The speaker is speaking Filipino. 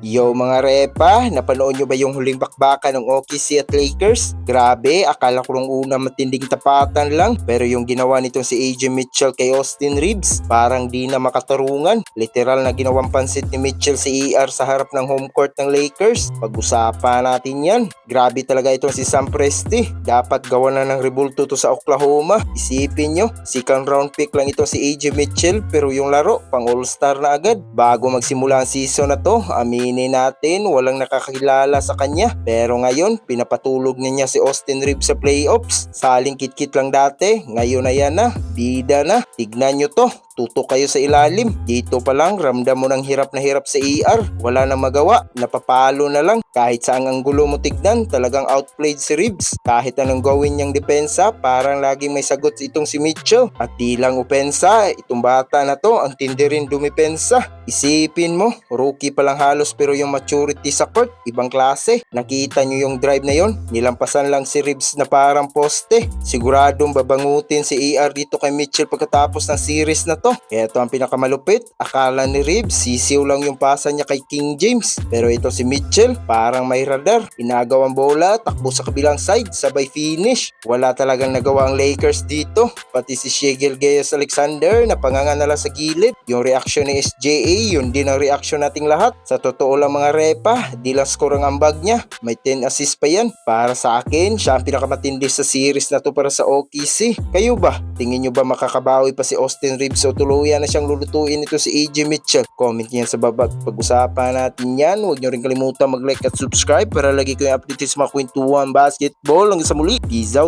Yo mga repa, napanood nyo ba yung huling bakbakan ng OKC at Lakers? Grabe, akala ko nung una matinding tapatan lang, pero yung ginawa nitong si AJ Mitchell kay Austin Reeves, parang di na makatarungan. Literal na ginawang pansit ni Mitchell si ER sa harap ng home court ng Lakers. Pag-usapan natin yan. Grabe talaga itong si Sam Presti. Dapat gawa na ng rebulto to sa Oklahoma. Isipin nyo, second round pick lang itong si AJ Mitchell, pero yung laro, pang all-star na agad. Bago magsimula ang season na to, aminin natin, walang nakakilala sa kanya. Pero ngayon, pinapatulog niya si Austin Reeves sa playoffs. Saling kit-kit lang dati, ngayon na yan na, bida na. Tignan nyo to, tutok kayo sa ilalim. Dito pa lang, ramdam mo ng hirap na hirap sa ER. Wala nang magawa, napapalo na lang. Kahit saang anggulo mo tignan, talagang outplayed si Reeves. Kahit anong gawin niyang depensa, parang laging may sagot itong si Mitchell. At di lang opensa, itong bata na to, ang tindi rin dumipensa. Isipin mo, rookie pa lang halos pero yung maturity sa court, ibang klase. Nakita nyo yung drive na yon, nilampasan lang si Reeves na parang poste. Siguradong babangutin si ER dito kay Mitchell pagkatapos ng series na to. Ito ang pinakamalupit, akala ni Reeves sisiw lang yung pasa niya kay King James. Pero ito si Mitchell, parang may radar. Inagawang bola, takbo sa kabilang side, sabay finish. Wala talagang nagawa ang Lakers dito. Pati si Shai Gilgeous-Alexander napanganga na lang sa gilid. Yung reaction ni SJA, yun din ang reaction nating lahat. Sa totoo lang mga repa, di lang score ang ambag niya. May 10 assist pa yan. Para sa akin, siya ang pinakamatindi sa series na to para sa OKC. Kayo ba? Tingin nyo ba makakabawi pa si Austin Reeves o tuluyan na siyang lulutuin ito si AJ Mitchell? Comment niyan sa baba. Pag-usapan natin yan. Huwag nyo rin kalimutan mag-like at subscribe para lagi ko yung update sa mga kwentuhan basketball. Hanggang sa muli, peace out!